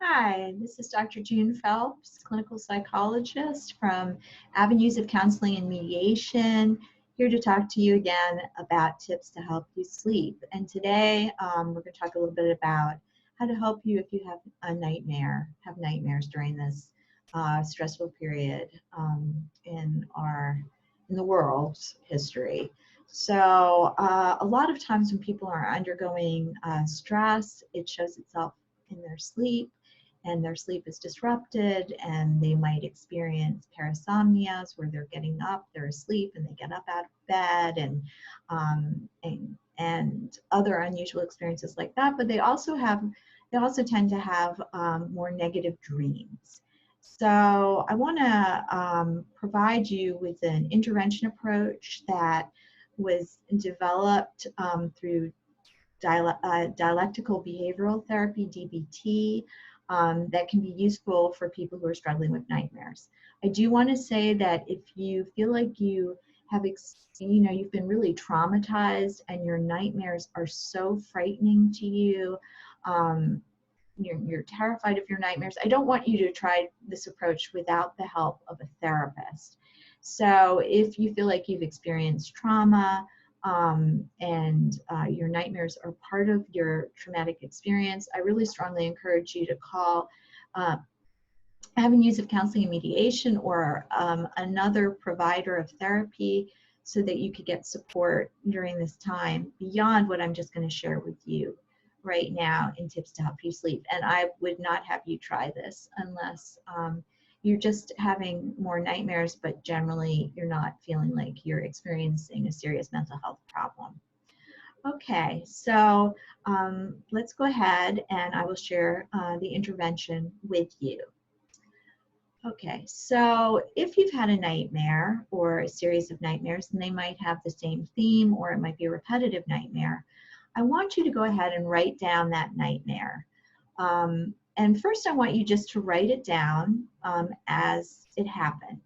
Hi, this is Dr. June Phelps, clinical psychologist from Avenues of Counseling and Mediation, here to talk to you again about tips to help you sleep. And today we're going to talk a little bit about how to help you if you have a nightmare, have nightmares during this stressful period in the world's history. So a lot of times when people are undergoing stress, it shows itself in their sleep, and their sleep is disrupted, and they might experience parasomnias where they're getting up, they're asleep, and they get up out of bed, and other unusual experiences like that. But they also tend to have more negative dreams. So I want to provide you with an intervention approach that was developed through dialectical behavioral therapy, DBT, that can be useful for people who are struggling with nightmares. I do want to say that if you feel like you have, you've been really traumatized and your nightmares are so frightening to you, you're terrified of your nightmares, I don't want you to try this approach without the help of a therapist. So if you feel like you've experienced trauma, and your nightmares are part of your traumatic experience, I really strongly encourage you to call Avenues of Counseling and Mediation or another provider of therapy so that you could get support during this time beyond what I'm just going to share with you right now in tips to help you sleep. And I would not have you try this unless you're just having more nightmares, but generally you're not feeling like you're experiencing a serious mental health problem. Okay, so let's go ahead and I will share the intervention with you. Okay, so if you've had a nightmare or a series of nightmares, and they might have the same theme or it might be a repetitive nightmare, I want you to go ahead and write down that nightmare. And first, I want you just to write it down as it happened.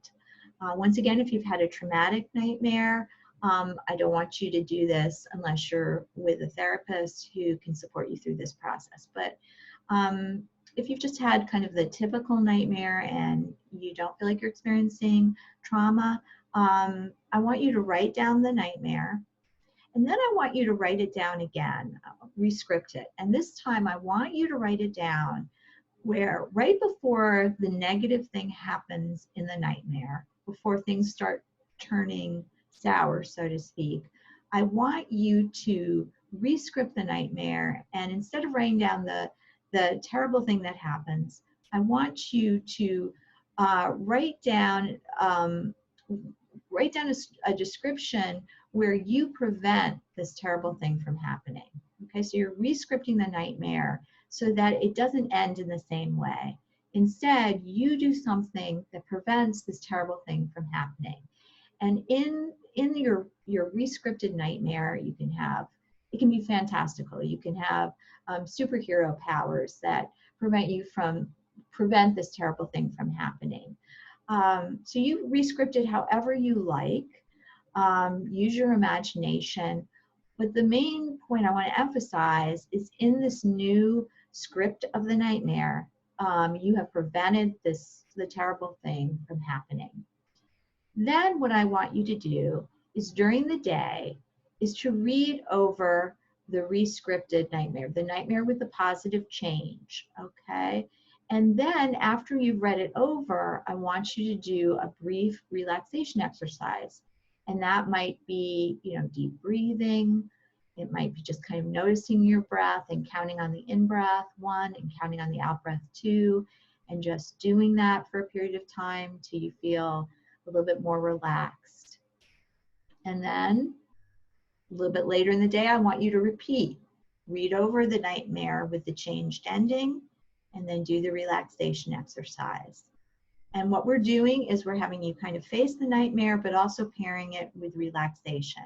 Once again, if you've had a traumatic nightmare, I don't want you to do this unless you're with a therapist who can support you through this process. But if you've just had kind of the typical nightmare and you don't feel like you're experiencing trauma, I want you to write down the nightmare. And then I want you to write it down again, rescript it. And this time I want you to write it down where right before the negative thing happens in the nightmare, before things start turning sour, so to speak, I want you to rescript the nightmare. And instead of writing down the terrible thing that happens, I want you to write down a description where you prevent this terrible thing from happening. Okay, so you're rescripting the nightmare so that it doesn't end in the same way. Instead, you do something that prevents this terrible thing from happening. And in your rescripted nightmare, it can be fantastical. You can have superhero powers that prevent this terrible thing from happening. So you rescript it however you like. Use your imagination. But the main point I want to emphasize is in this new script of the nightmare, you have prevented the terrible thing from happening. Then what I want you to do is during the day is to read over the rescripted nightmare, the nightmare with the positive change, okay? And then after you've read it over, I want you to do a brief relaxation exercise. And that might be, deep breathing. It might be just kind of noticing your breath and counting on the in-breath 1 and counting on the out-breath 2, and just doing that for a period of time till you feel a little bit more relaxed. And then a little bit later in the day, I want you to read over the nightmare with the changed ending, and then do the relaxation exercise. And what we're doing is we're having you kind of face the nightmare, but also pairing it with relaxation.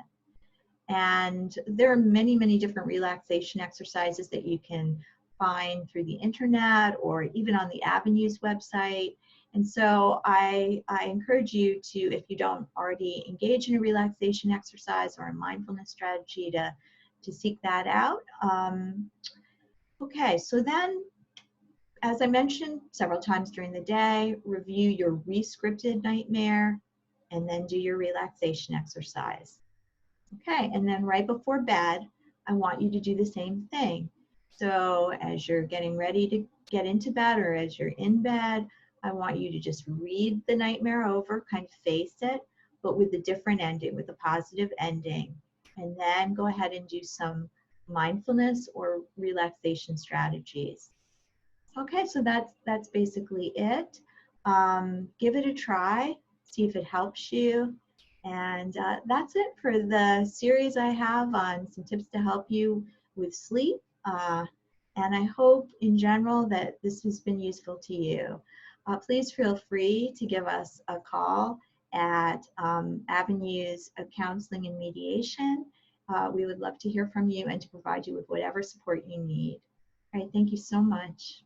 And there are many, many different relaxation exercises that you can find through the internet or even on the Avenues website. And so I encourage you to, if you don't already engage in a relaxation exercise or a mindfulness strategy, to seek that out. Okay, so then as I mentioned several times during the day, review your re-scripted nightmare and then do your relaxation exercise. Okay, and then right before bed, I want you to do the same thing. So as you're getting ready to get into bed or as you're in bed, I want you to just read the nightmare over, kind of face it, but with a different ending, with a positive ending. And then go ahead and do some mindfulness or relaxation strategies. Okay, so that's basically it. Give it a try, see if it helps you. And that's it for the series I have on some tips to help you with sleep. And I hope in general that this has been useful to you. Please feel free to give us a call at Avenues of Counseling and Mediation. We would love to hear from you and to provide you with whatever support you need. All right, thank you so much.